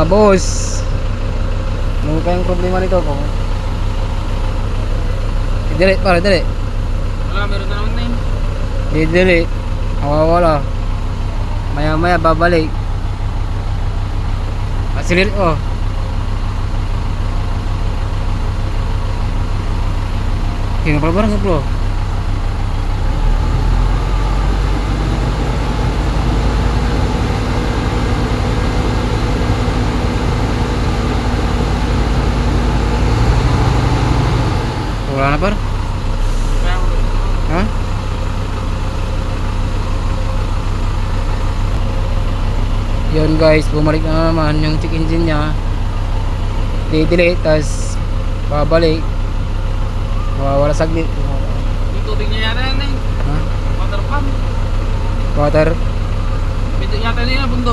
mga boss. Ano kayong problema nito ko? Dili, para dili. Wala, meron na naman na yun. Dili. Nawawala. Maya maya babalik. Asilir oh. Kaya nga pala bro. Wala na par? Kaya wala. Ha? Yun guys, bumalik na naman yung check engine nya. Delete, tas babalik. Wala saglit. Yung tubig niya yata yan eh. Ha? Water pump. Water. Pito yata niya bundo.